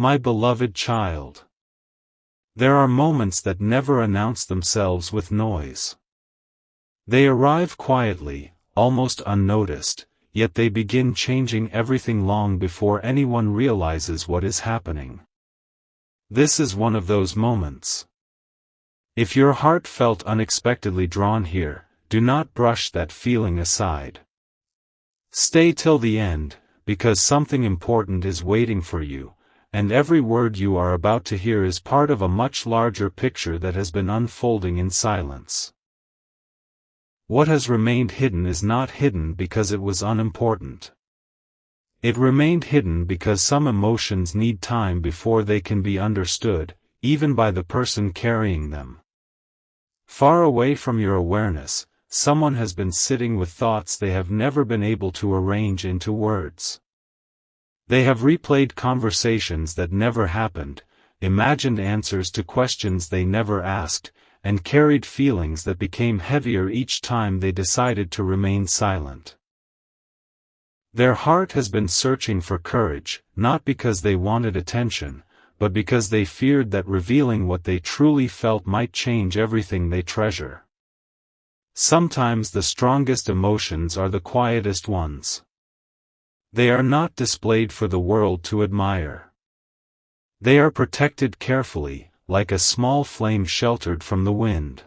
My beloved child. There are moments that never announce themselves with noise. They arrive quietly, almost unnoticed, yet they begin changing everything long before anyone realizes what is happening. This is one of those moments. If your heart felt unexpectedly drawn here, do not brush that feeling aside. Stay till the end, because something important is waiting for you, and every word you are about to hear is part of a much larger picture that has been unfolding in silence. What has remained hidden is not hidden because it was unimportant. It remained hidden because some emotions need time before they can be understood, even by the person carrying them. Far away from your awareness, someone has been sitting with thoughts they have never been able to arrange into words. They have replayed conversations that never happened, imagined answers to questions they never asked, and carried feelings that became heavier each time they decided to remain silent. Their heart has been searching for courage, not because they wanted attention, but because they feared that revealing what they truly felt might change everything they treasure. Sometimes the strongest emotions are the quietest ones. They are not displayed for the world to admire. They are protected carefully, like a small flame sheltered from the wind.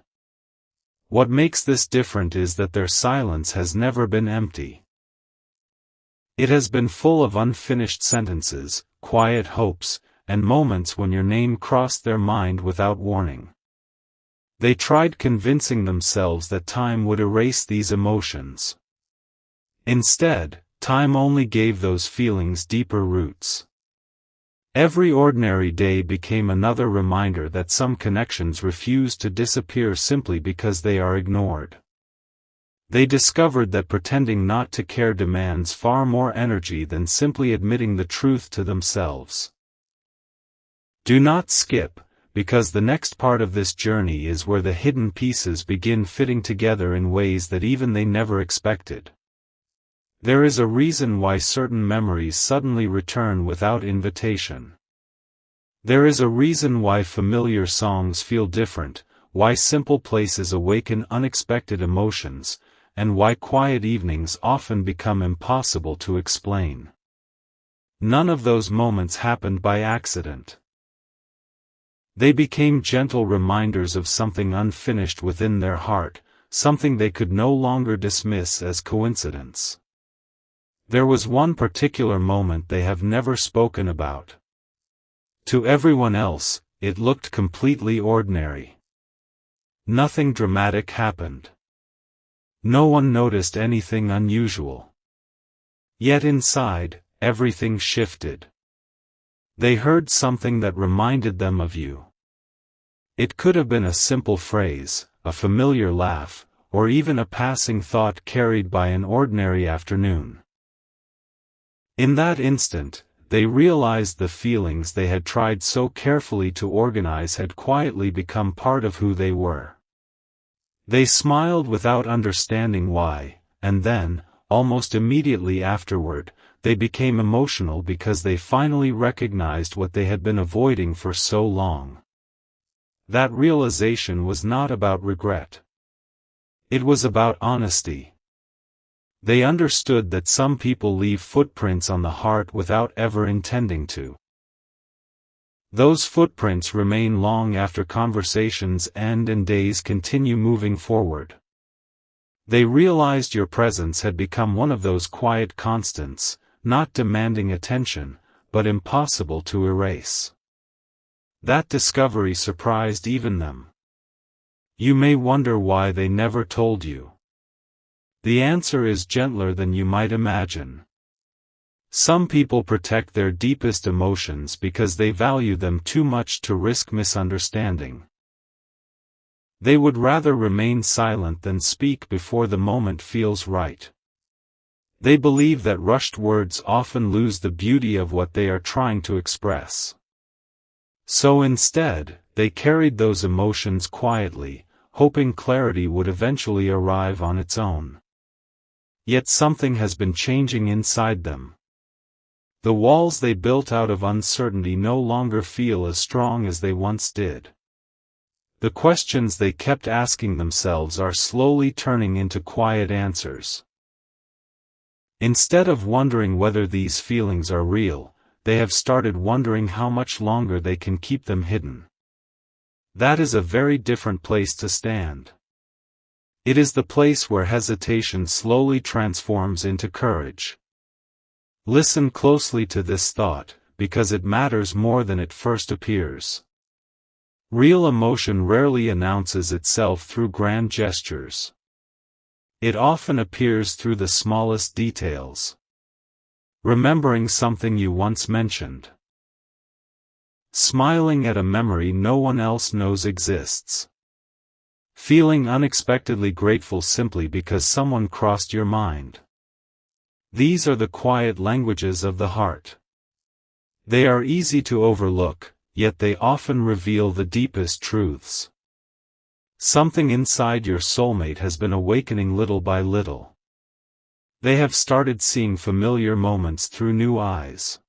What makes this different is that their silence has never been empty. It has been full of unfinished sentences, quiet hopes, and moments when your name crossed their mind without warning. They tried convincing themselves that time would erase these emotions. Instead, time only gave those feelings deeper roots. Every ordinary day became another reminder that some connections refuse to disappear simply because they are ignored. They discovered that pretending not to care demands far more energy than simply admitting the truth to themselves. Do not skip, because the next part of this journey is where the hidden pieces begin fitting together in ways that even they never expected. There is a reason why certain memories suddenly return without invitation. There is a reason why familiar songs feel different, why simple places awaken unexpected emotions, and why quiet evenings often become impossible to explain. None of those moments happened by accident. They became gentle reminders of something unfinished within their heart, something they could no longer dismiss as coincidence. There was one particular moment they have never spoken about. To everyone else, it looked completely ordinary. Nothing dramatic happened. No one noticed anything unusual. Yet inside, everything shifted. They heard something that reminded them of you. It could have been a simple phrase, a familiar laugh, or even a passing thought carried by an ordinary afternoon. In that instant, they realized the feelings they had tried so carefully to organize had quietly become part of who they were. They smiled without understanding why, and then, almost immediately afterward, they became emotional because they finally recognized what they had been avoiding for so long. That realization was not about regret. It was about honesty. They understood that some people leave footprints on the heart without ever intending to. Those footprints remain long after conversations end and days continue moving forward. They realized your presence had become one of those quiet constants, not demanding attention, but impossible to erase. That discovery surprised even them. You may wonder why they never told you. The answer is gentler than you might imagine. Some people protect their deepest emotions because they value them too much to risk misunderstanding. They would rather remain silent than speak before the moment feels right. They believe that rushed words often lose the beauty of what they are trying to express. So instead, they carried those emotions quietly, hoping clarity would eventually arrive on its own. Yet something has been changing inside them. The walls they built out of uncertainty no longer feel as strong as they once did. The questions they kept asking themselves are slowly turning into quiet answers. Instead of wondering whether these feelings are real, they have started wondering how much longer they can keep them hidden. That is a very different place to stand. It is the place where hesitation slowly transforms into courage. Listen closely to this thought, because it matters more than it first appears. Real emotion rarely announces itself through grand gestures. It often appears through the smallest details. Remembering something you once mentioned. Smiling at a memory no one else knows exists. Feeling unexpectedly grateful simply because someone crossed your mind. These are the quiet languages of the heart. They are easy to overlook, yet they often reveal the deepest truths. Something inside your soulmate has been awakening little by little. They have started seeing familiar moments through new eyes.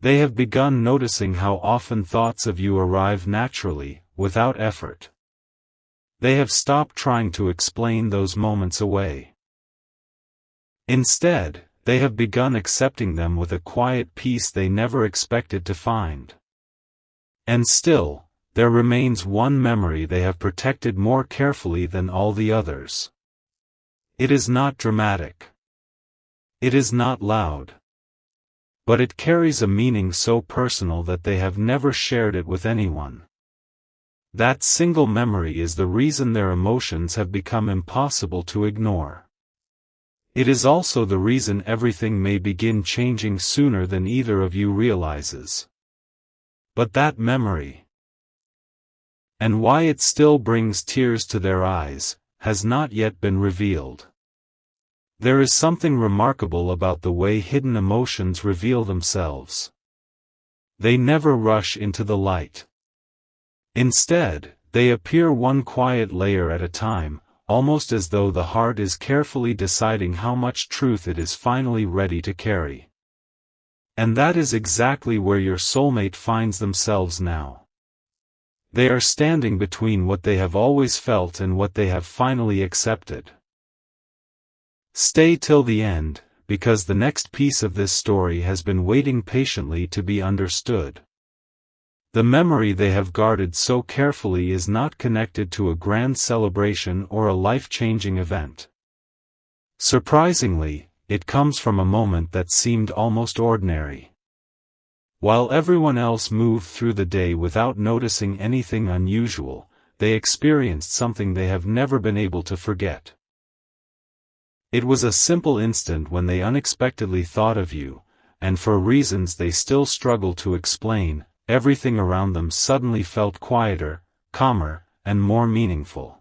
They have begun noticing how often thoughts of you arrive naturally, without effort. They have stopped trying to explain those moments away. Instead, they have begun accepting them with a quiet peace they never expected to find. And still, there remains one memory they have protected more carefully than all the others. It is not dramatic. It is not loud. But it carries a meaning so personal that they have never shared it with anyone. That single memory is the reason their emotions have become impossible to ignore. It is also the reason everything may begin changing sooner than either of you realizes. But that memory, and why it still brings tears to their eyes, has not yet been revealed. There is something remarkable about the way hidden emotions reveal themselves. They never rush into the light. Instead, they appear one quiet layer at a time, almost as though the heart is carefully deciding how much truth it is finally ready to carry. And that is exactly where your soulmate finds themselves now. They are standing between what they have always felt and what they have finally accepted. Stay till the end, because the next piece of this story has been waiting patiently to be understood. The memory they have guarded so carefully is not connected to a grand celebration or a life-changing event. Surprisingly, it comes from a moment that seemed almost ordinary. While everyone else moved through the day without noticing anything unusual, they experienced something they have never been able to forget. It was a simple instant when they unexpectedly thought of you, and for reasons they still struggle to explain, everything around them suddenly felt quieter, calmer, and more meaningful.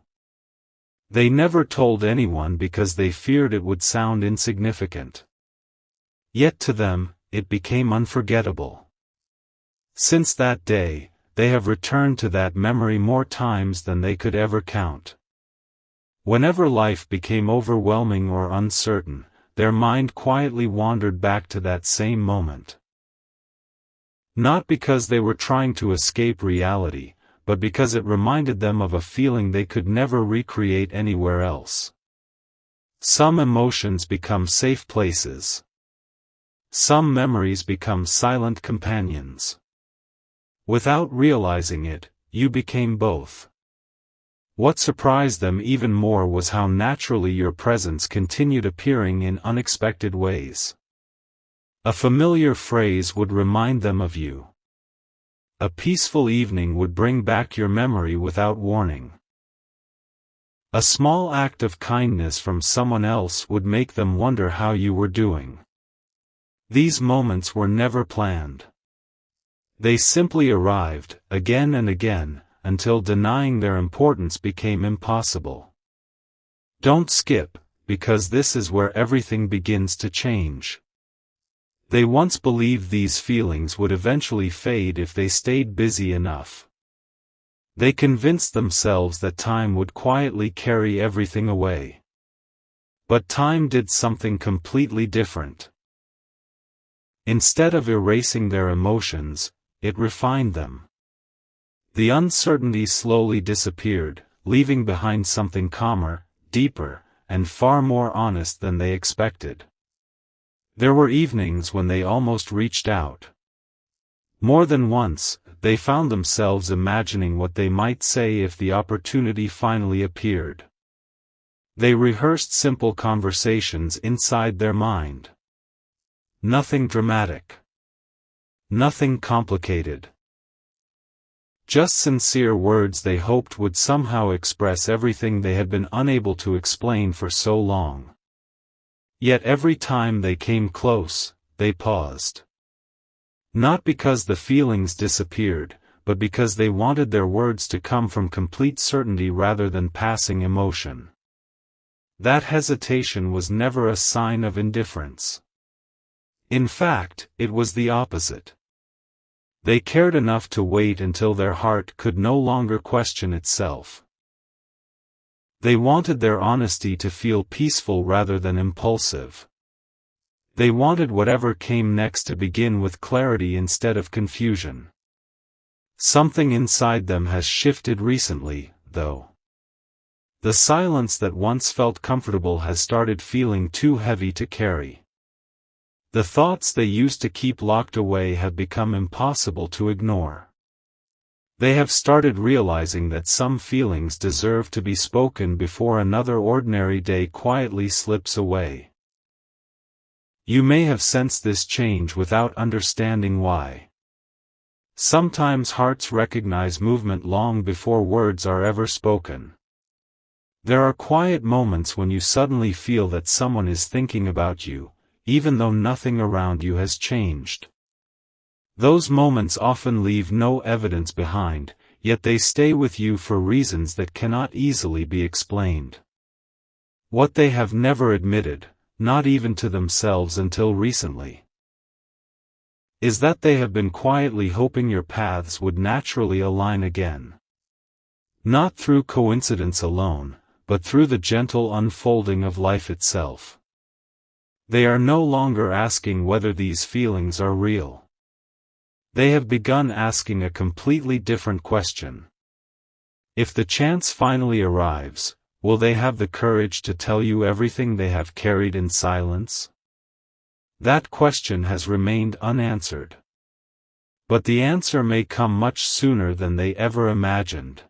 They never told anyone because they feared it would sound insignificant. Yet to them, it became unforgettable. Since that day, they have returned to that memory more times than they could ever count. Whenever life became overwhelming or uncertain, their mind quietly wandered back to that same moment. Not because they were trying to escape reality, but because it reminded them of a feeling they could never recreate anywhere else. Some emotions become safe places. Some memories become silent companions. Without realizing it, you became both. What surprised them even more was how naturally your presence continued appearing in unexpected ways. A familiar phrase would remind them of you. A peaceful evening would bring back your memory without warning. A small act of kindness from someone else would make them wonder how you were doing. These moments were never planned. They simply arrived, again and again, until denying their importance became impossible. Don't skip, because this is where everything begins to change. They once believed these feelings would eventually fade if they stayed busy enough. They convinced themselves that time would quietly carry everything away. But time did something completely different. Instead of erasing their emotions, it refined them. The uncertainty slowly disappeared, leaving behind something calmer, deeper, and far more honest than they expected. There were evenings when they almost reached out. More than once, they found themselves imagining what they might say if the opportunity finally appeared. They rehearsed simple conversations inside their mind. Nothing dramatic. Nothing complicated. Just sincere words they hoped would somehow express everything they had been unable to explain for so long. Yet every time they came close, they paused. Not because the feelings disappeared, but because they wanted their words to come from complete certainty rather than passing emotion. That hesitation was never a sign of indifference. In fact, it was the opposite. They cared enough to wait until their heart could no longer question itself. They wanted their honesty to feel peaceful rather than impulsive. They wanted whatever came next to begin with clarity instead of confusion. Something inside them has shifted recently, though. The silence that once felt comfortable has started feeling too heavy to carry. The thoughts they used to keep locked away have become impossible to ignore. They have started realizing that some feelings deserve to be spoken before another ordinary day quietly slips away. You may have sensed this change without understanding why. Sometimes hearts recognize movement long before words are ever spoken. There are quiet moments when you suddenly feel that someone is thinking about you, even though nothing around you has changed. Those moments often leave no evidence behind, yet they stay with you for reasons that cannot easily be explained. What they have never admitted, not even to themselves until recently, is that they have been quietly hoping your paths would naturally align again. Not through coincidence alone, but through the gentle unfolding of life itself. They are no longer asking whether these feelings are real. They have begun asking a completely different question. If the chance finally arrives, will they have the courage to tell you everything they have carried in silence? That question has remained unanswered. But the answer may come much sooner than they ever imagined.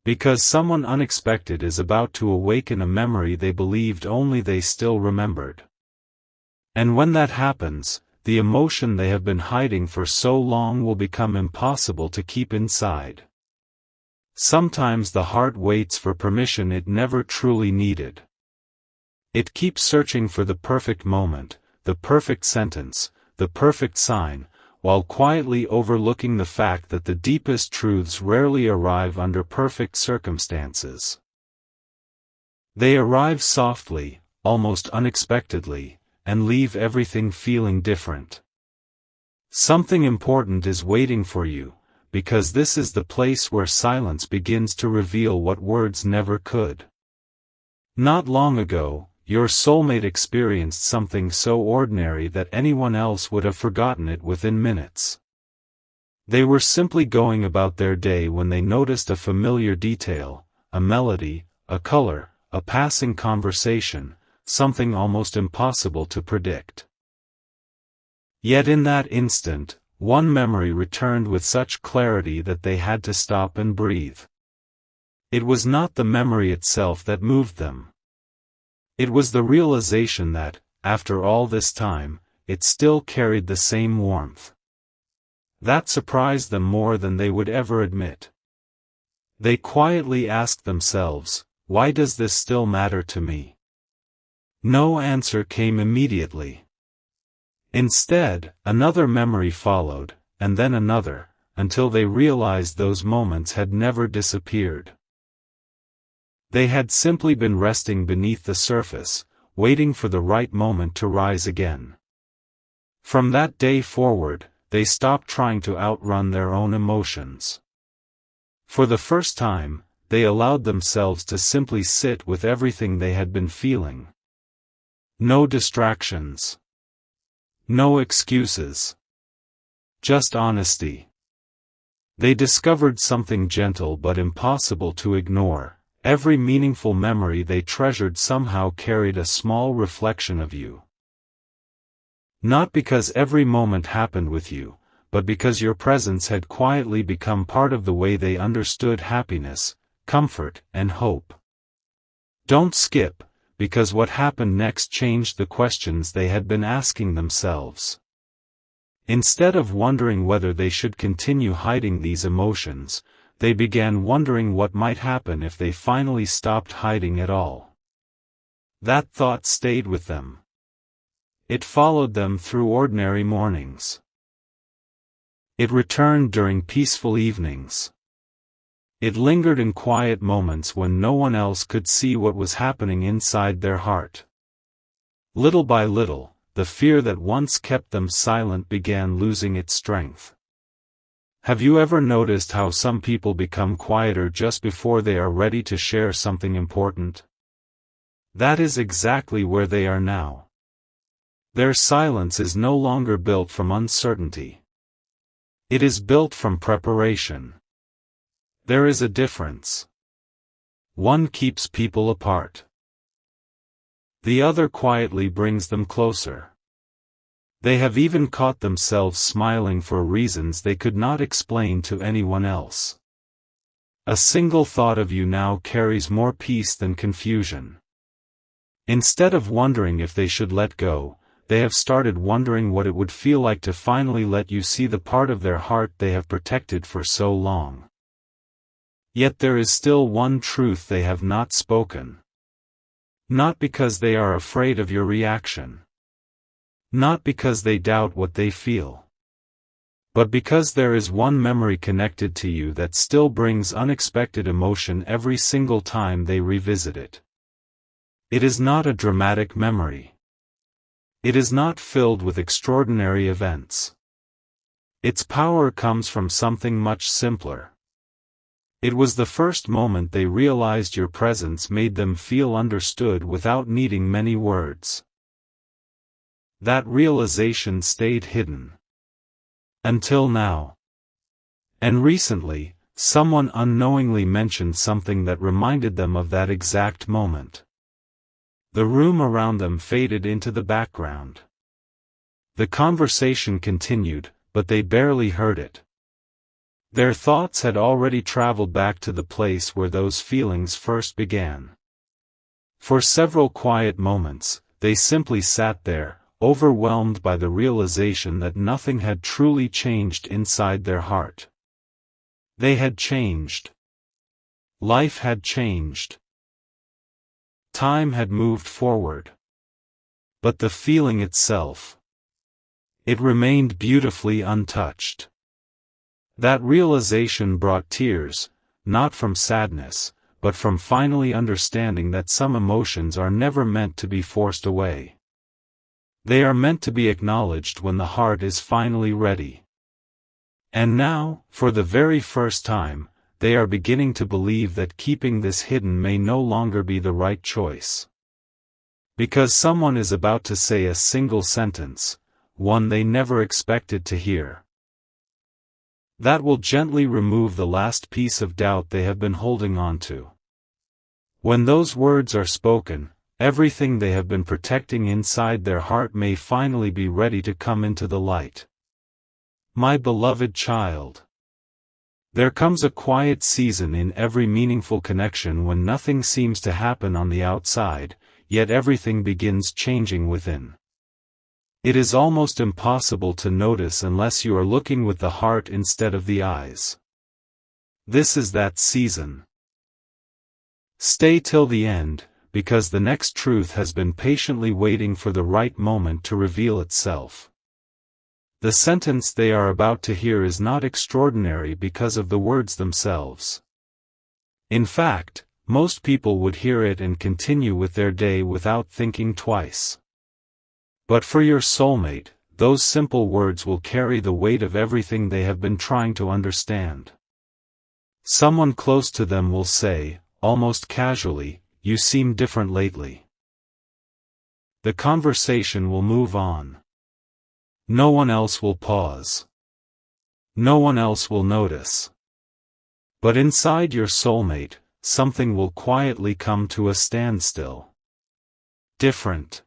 Because someone unexpected is about to awaken a memory they believed only they still remembered. And when that happens, the emotion they have been hiding for so long will become impossible to keep inside. Sometimes the heart waits for permission it never truly needed. It keeps searching for the perfect moment, the perfect sentence, the perfect sign, while quietly overlooking the fact that the deepest truths rarely arrive under perfect circumstances. They arrive softly, almost unexpectedly, and leave everything feeling different. Something important is waiting for you, because this is the place where silence begins to reveal what words never could. Not long ago, your soulmate experienced something so ordinary that anyone else would have forgotten it within minutes. They were simply going about their day when they noticed a familiar detail, a melody, a color, a passing conversation, something almost impossible to predict. Yet in that instant, one memory returned with such clarity that they had to stop and breathe. It was not the memory itself that moved them. It was the realization that, after all this time, it still carried the same warmth. That surprised them more than they would ever admit. They quietly asked themselves, "Why does this still matter to me?" No answer came immediately. Instead, another memory followed, and then another, until they realized those moments had never disappeared. They had simply been resting beneath the surface, waiting for the right moment to rise again. From that day forward, they stopped trying to outrun their own emotions. For the first time, they allowed themselves to simply sit with everything they had been feeling. No distractions. No excuses. Just honesty. They discovered something gentle but impossible to ignore. Every meaningful memory they treasured somehow carried a small reflection of you. Not because every moment happened with you, but because your presence had quietly become part of the way they understood happiness, comfort, and hope. Don't skip, because what happened next changed the questions they had been asking themselves. Instead of wondering whether they should continue hiding these emotions, they began wondering what might happen if they finally stopped hiding at all. That thought stayed with them. It followed them through ordinary mornings. It returned during peaceful evenings. It lingered in quiet moments when no one else could see what was happening inside their heart. Little by little, the fear that once kept them silent began losing its strength. Have you ever noticed how some people become quieter just before they are ready to share something important? That is exactly where they are now. Their silence is no longer built from uncertainty. It is built from preparation. There is a difference. One keeps people apart. The other quietly brings them closer. They have even caught themselves smiling for reasons they could not explain to anyone else. A single thought of you now carries more peace than confusion. Instead of wondering if they should let go, they have started wondering what it would feel like to finally let you see the part of their heart they have protected for so long. Yet there is still one truth they have not spoken. Not because they are afraid of your reaction. Not because they doubt what they feel. But because there is one memory connected to you that still brings unexpected emotion every single time they revisit it. It is not a dramatic memory. It is not filled with extraordinary events. Its power comes from something much simpler. It was the first moment they realized your presence made them feel understood without needing many words. That realization stayed hidden. Until now. And recently, someone unknowingly mentioned something that reminded them of that exact moment. The room around them faded into the background. The conversation continued, but they barely heard it. Their thoughts had already traveled back to the place where those feelings first began. For several quiet moments, they simply sat there, overwhelmed by the realization that nothing had truly changed inside their heart. They had changed. Life had changed. Time had moved forward. But the feeling itself, it remained beautifully untouched. That realization brought tears, not from sadness, but from finally understanding that some emotions are never meant to be forced away. They are meant to be acknowledged when the heart is finally ready. And now, for the very first time, they are beginning to believe that keeping this hidden may no longer be the right choice. Because someone is about to say a single sentence, one they never expected to hear. That will gently remove the last piece of doubt they have been holding on to. When those words are spoken, everything they have been protecting inside their heart may finally be ready to come into the light. My beloved child. There comes a quiet season in every meaningful connection when nothing seems to happen on the outside, yet everything begins changing within. It is almost impossible to notice unless you are looking with the heart instead of the eyes. This is that season. Stay till the end, because the next truth has been patiently waiting for the right moment to reveal itself. The sentence they are about to hear is not extraordinary because of the words themselves. In fact, most people would hear it and continue with their day without thinking twice. But for your soulmate, those simple words will carry the weight of everything they have been trying to understand. Someone close to them will say, almost casually, "You seem different lately." The conversation will move on. No one else will pause. No one else will notice. But inside your soulmate, something will quietly come to a standstill. Different.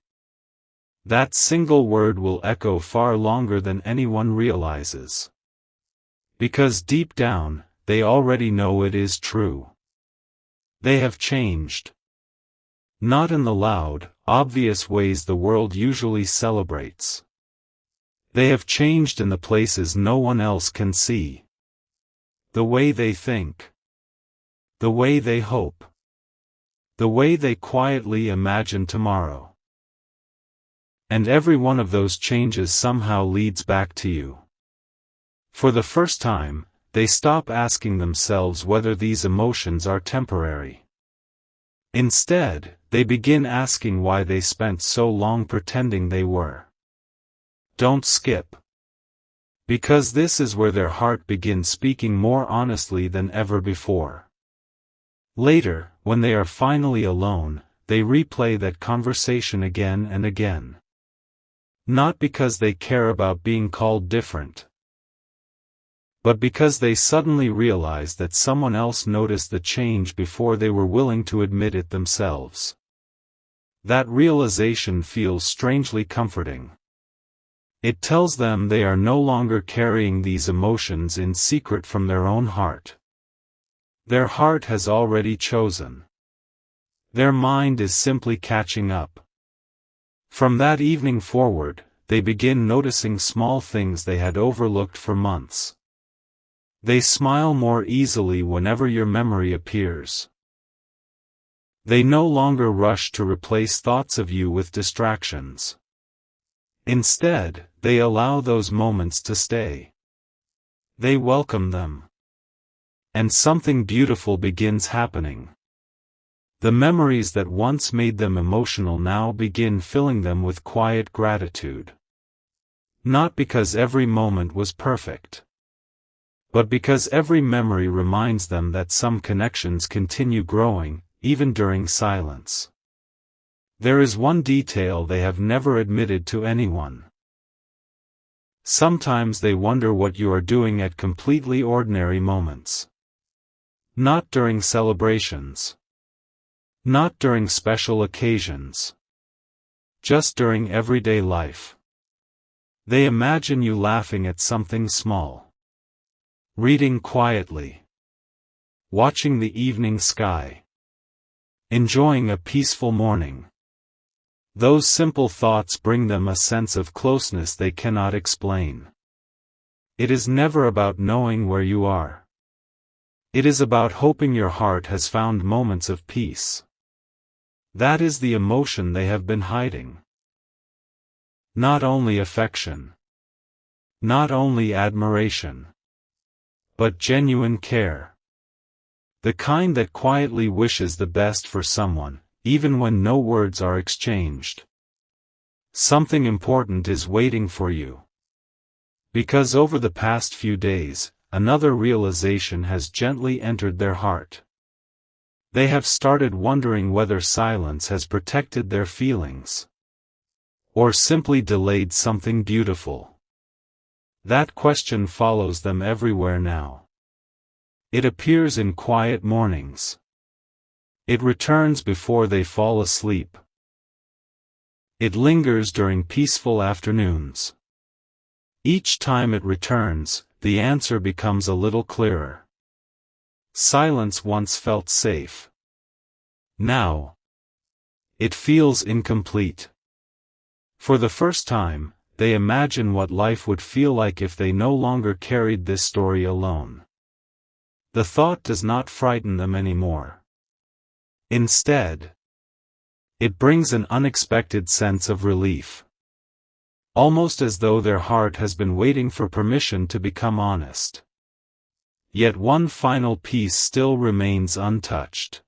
That single word will echo far longer than anyone realizes. Because deep down, they already know it is true. They have changed. Not in the loud, obvious ways the world usually celebrates. They have changed in the places no one else can see. The way they think. The way they hope. The way they quietly imagine tomorrow. And every one of those changes somehow leads back to you. For the first time, they stop asking themselves whether these emotions are temporary. Instead, they begin asking why they spent so long pretending they were. Don't skip. Because this is where their heart begins speaking more honestly than ever before. Later, when they are finally alone, they replay that conversation again and again. Not because they care about being called different, but because they suddenly realize that someone else noticed the change before they were willing to admit it themselves. That realization feels strangely comforting. It tells them they are no longer carrying these emotions in secret from their own heart. Their heart has already chosen. Their mind is simply catching up. From that evening forward, they begin noticing small things they had overlooked for months. They smile more easily whenever your memory appears. They no longer rush to replace thoughts of you with distractions. Instead, they allow those moments to stay. They welcome them. And something beautiful begins happening. The memories that once made them emotional now begin filling them with quiet gratitude. Not because every moment was perfect, but because every memory reminds them that some connections continue growing, even during silence. There is one detail they have never admitted to anyone. Sometimes they wonder what you are doing at completely ordinary moments. Not during celebrations. Not during special occasions. Just during everyday life. They imagine you laughing at something small. Reading quietly. Watching the evening sky. Enjoying a peaceful morning. Those simple thoughts bring them a sense of closeness they cannot explain. It is never about knowing where you are. It is about hoping your heart has found moments of peace. That is the emotion they have been hiding. Not only affection. Not only admiration. But genuine care. The kind that quietly wishes the best for someone, even when no words are exchanged. Something important is waiting for you. Because over the past few days, another realization has gently entered their heart. They have started wondering whether silence has protected their feelings. Or simply delayed something beautiful. That question follows them everywhere now. It appears in quiet mornings. It returns before they fall asleep. It lingers during peaceful afternoons. Each time it returns, the answer becomes a little clearer. Silence once felt safe. Now, it feels incomplete. For the first time, they imagine what life would feel like if they no longer carried this story alone. The thought does not frighten them anymore. Instead, it brings an unexpected sense of relief. Almost as though their heart has been waiting for permission to become honest. Yet one final piece still remains untouched.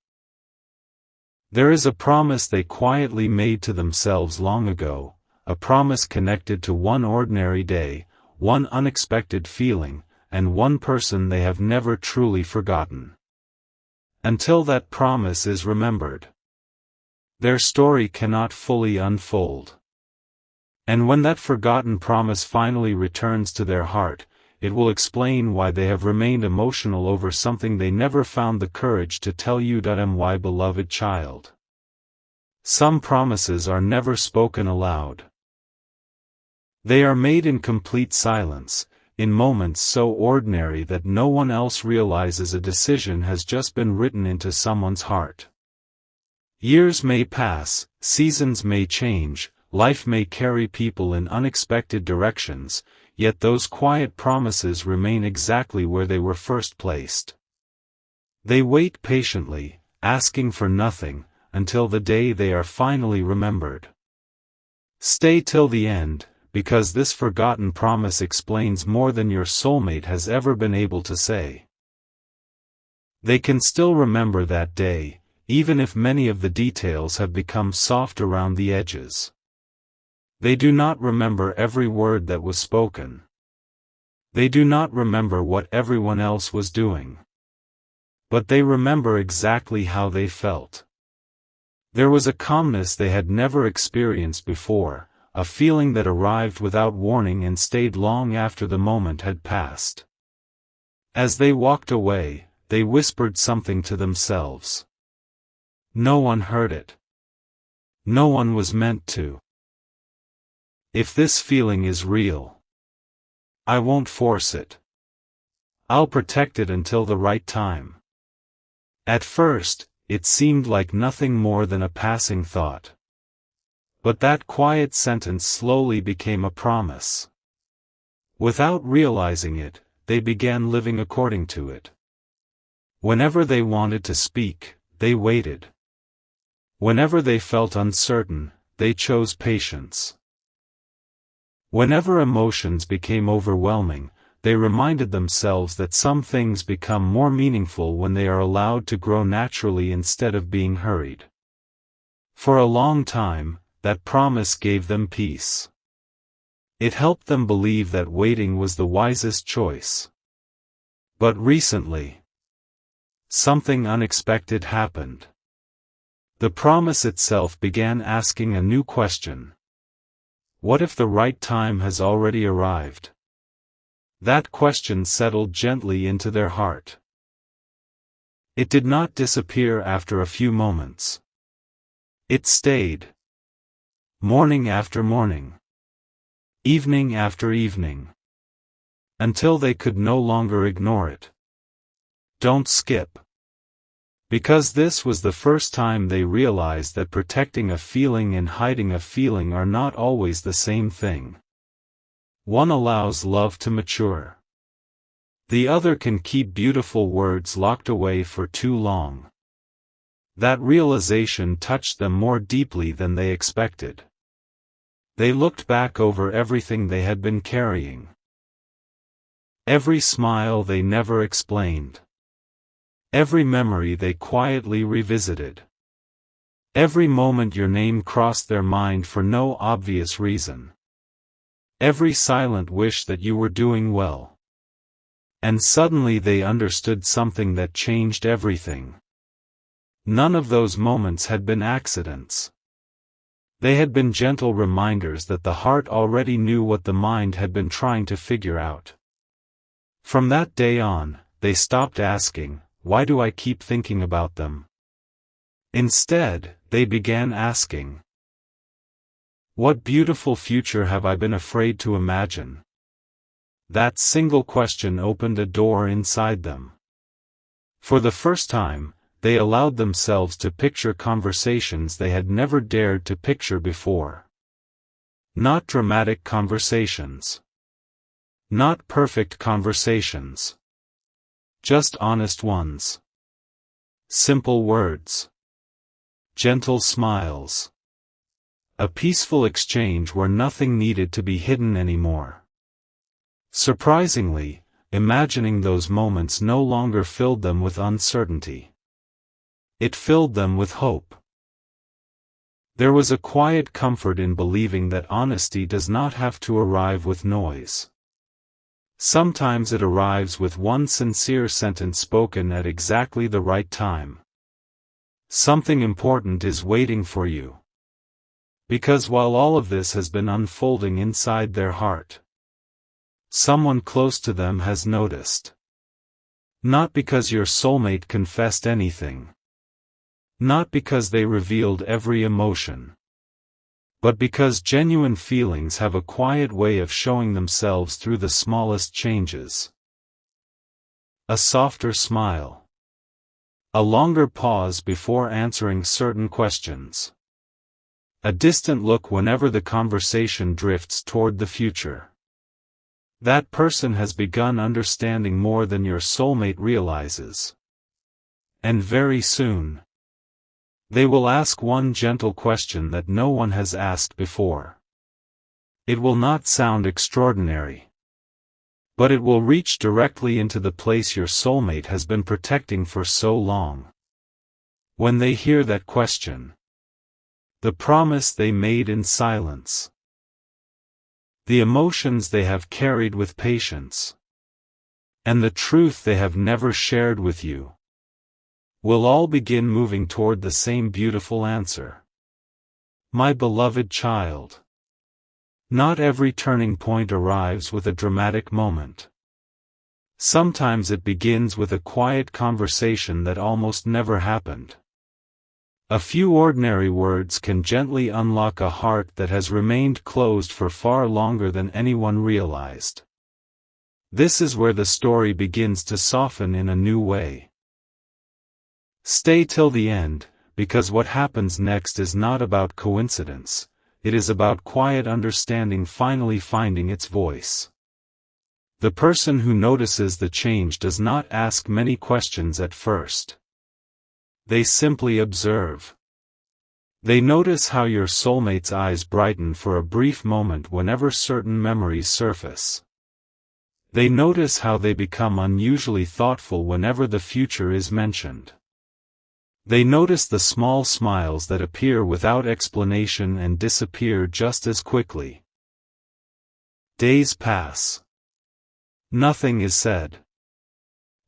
There is a promise they quietly made to themselves long ago, a promise connected to one ordinary day, one unexpected feeling, and one person they have never truly forgotten. Until that promise is remembered, their story cannot fully unfold. And when that forgotten promise finally returns to their heart, it will explain why they have remained emotional over something they never found the courage to tell you. My beloved child. Some promises are never spoken aloud. They are made in complete silence, in moments so ordinary that no one else realizes a decision has just been written into someone's heart. Years may pass, seasons may change, life may carry people in unexpected directions, yet those quiet promises remain exactly where they were first placed. They wait patiently, asking for nothing, until the day they are finally remembered. Stay till the end, because this forgotten promise explains more than your soulmate has ever been able to say. They can still remember that day, even if many of the details have become soft around the edges. They do not remember every word that was spoken. They do not remember what everyone else was doing. But they remember exactly how they felt. There was a calmness they had never experienced before, a feeling that arrived without warning and stayed long after the moment had passed. As they walked away, they whispered something to themselves. No one heard it. No one was meant to. If this feeling is real, I won't force it. I'll protect it until the right time. At first, it seemed like nothing more than a passing thought. But that quiet sentence slowly became a promise. Without realizing it, they began living according to it. Whenever they wanted to speak, they waited. Whenever they felt uncertain, they chose patience. Whenever emotions became overwhelming, they reminded themselves that some things become more meaningful when they are allowed to grow naturally instead of being hurried. For a long time, that promise gave them peace. It helped them believe that waiting was the wisest choice. But recently, something unexpected happened. The promise itself began asking a new question. What if the right time has already arrived? That question settled gently into their heart. It did not disappear after a few moments. It stayed. Morning after morning. Evening after evening. Until they could no longer ignore it. Don't skip. Because this was the first time they realized that protecting a feeling and hiding a feeling are not always the same thing. One allows love to mature. The other can keep beautiful words locked away for too long. That realization touched them more deeply than they expected. They looked back over everything they had been carrying. Every smile they never explained. Every memory they quietly revisited. Every moment your name crossed their mind for no obvious reason. Every silent wish that you were doing well. And suddenly they understood something that changed everything. None of those moments had been accidents. They had been gentle reminders that the heart already knew what the mind had been trying to figure out. From that day on, they stopped asking, "Why do I keep thinking about them?" Instead, they began asking, "What beautiful future have I been afraid to imagine?" That single question opened a door inside them. For the first time, they allowed themselves to picture conversations they had never dared to picture before. Not dramatic conversations. Not perfect conversations. Just honest ones. Simple words. Gentle smiles. A peaceful exchange where nothing needed to be hidden anymore. Surprisingly, imagining those moments no longer filled them with uncertainty. It filled them with hope. There was a quiet comfort in believing that honesty does not have to arrive with noise. Sometimes it arrives with one sincere sentence spoken at exactly the right time. Something important is waiting for you. Because while all of this has been unfolding inside their heart, someone close to them has noticed. Not because your soulmate confessed anything. Not because they revealed every emotion. But because genuine feelings have a quiet way of showing themselves through the smallest changes. A softer smile. A longer pause before answering certain questions. A distant look whenever the conversation drifts toward the future. That person has begun understanding more than your soulmate realizes. And very soon, they will ask one gentle question that no one has asked before. It will not sound extraordinary, but it will reach directly into the place your soulmate has been protecting for so long. When they hear that question, the promise they made in silence, the emotions they have carried with patience, and the truth they have never shared with you, will all begin moving toward the same beautiful answer. My beloved child. Not every turning point arrives with a dramatic moment. Sometimes it begins with a quiet conversation that almost never happened. A few ordinary words can gently unlock a heart that has remained closed for far longer than anyone realized. This is where the story begins to soften in a new way. Stay till the end, because what happens next is not about coincidence, it is about quiet understanding finally finding its voice. The person who notices the change does not ask many questions at first. They simply observe. They notice how your soulmate's eyes brighten for a brief moment whenever certain memories surface. They notice how they become unusually thoughtful whenever the future is mentioned. They notice the small smiles that appear without explanation and disappear just as quickly. Days pass. Nothing is said.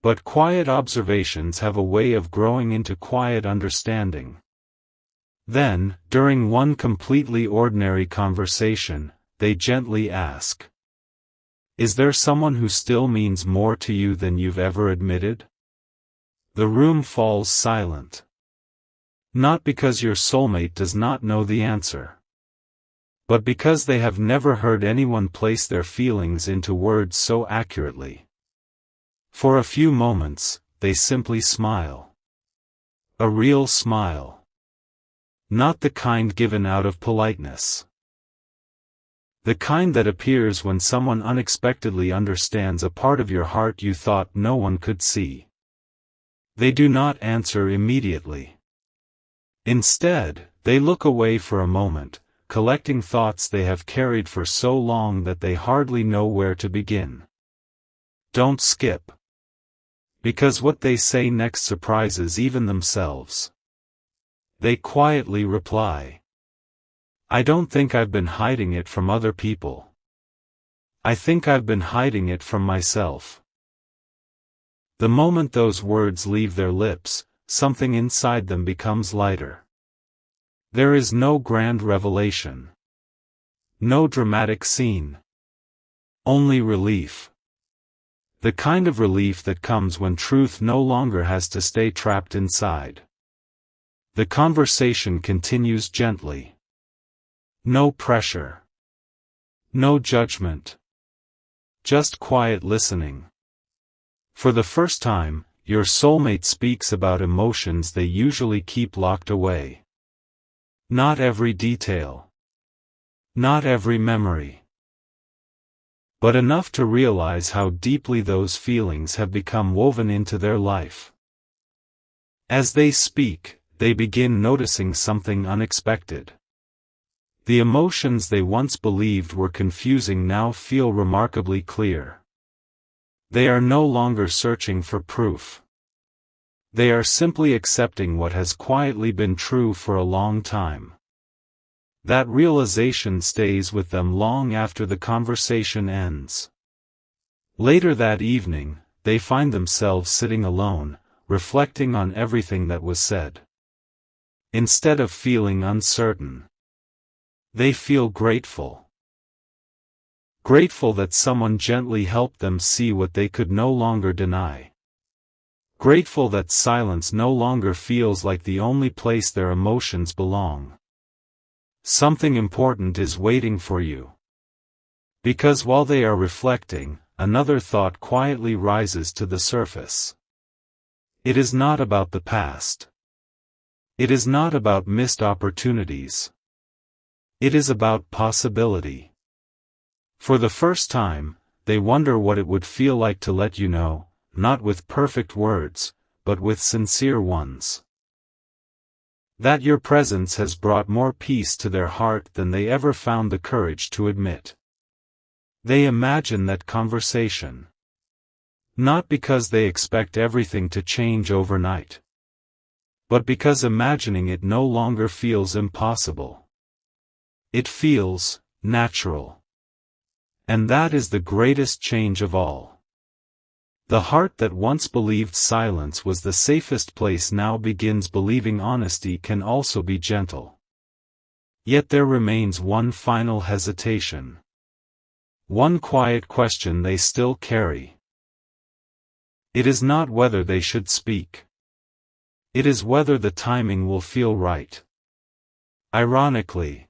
But quiet observations have a way of growing into quiet understanding. Then, during one completely ordinary conversation, they gently ask, "Is there someone who still means more to you than you've ever admitted?" The room falls silent. Not because your soulmate does not know the answer, but because they have never heard anyone place their feelings into words so accurately. For a few moments, they simply smile. A real smile. Not the kind given out of politeness. The kind that appears when someone unexpectedly understands a part of your heart you thought no one could see. They do not answer immediately. Instead, they look away for a moment, collecting thoughts they have carried for so long that they hardly know where to begin. Don't skip. Because what they say next surprises even themselves. They quietly reply, "I don't think I've been hiding it from other people. I think I've been hiding it from myself." The moment those words leave their lips, something inside them becomes lighter. There is no grand revelation. No dramatic scene. Only relief. The kind of relief that comes when truth no longer has to stay trapped inside. The conversation continues gently. No pressure. No judgment. Just quiet listening. For the first time, your soulmate speaks about emotions they usually keep locked away. Not every detail. Not every memory. But enough to realize how deeply those feelings have become woven into their life. As they speak, they begin noticing something unexpected. The emotions they once believed were confusing now feel remarkably clear. They are no longer searching for proof. They are simply accepting what has quietly been true for a long time. That realization stays with them long after the conversation ends. Later that evening, they find themselves sitting alone, reflecting on everything that was said. Instead of feeling uncertain, They feel grateful. Grateful that someone gently helped them see what they could no longer deny. Grateful that silence no longer feels like the only place their emotions belong. Something important is waiting for you. Because while they are reflecting, another thought quietly rises to the surface. It is not about the past. It is not about missed opportunities. It is about possibility. For the first time, they wonder what it would feel like to let you know, not with perfect words, but with sincere ones. That your presence has brought more peace to their heart than they ever found the courage to admit. They imagine that conversation. Not because they expect everything to change overnight, but because imagining it no longer feels impossible. It feels natural. And that is the greatest change of all. The heart that once believed silence was the safest place now begins believing honesty can also be gentle. Yet there remains one final hesitation. One quiet question they still carry. It is not whether they should speak. It is whether the timing will feel right. Ironically,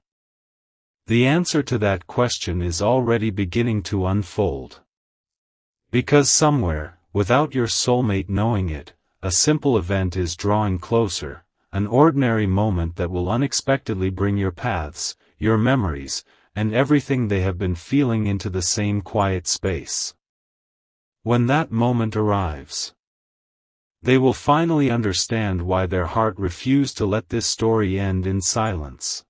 the answer to that question is already beginning to unfold. Because somewhere, without your soulmate knowing it, a simple event is drawing closer, an ordinary moment that will unexpectedly bring your paths, your memories, and everything they have been feeling into the same quiet space. When that moment arrives, they will finally understand why their heart refused to let this story end in silence.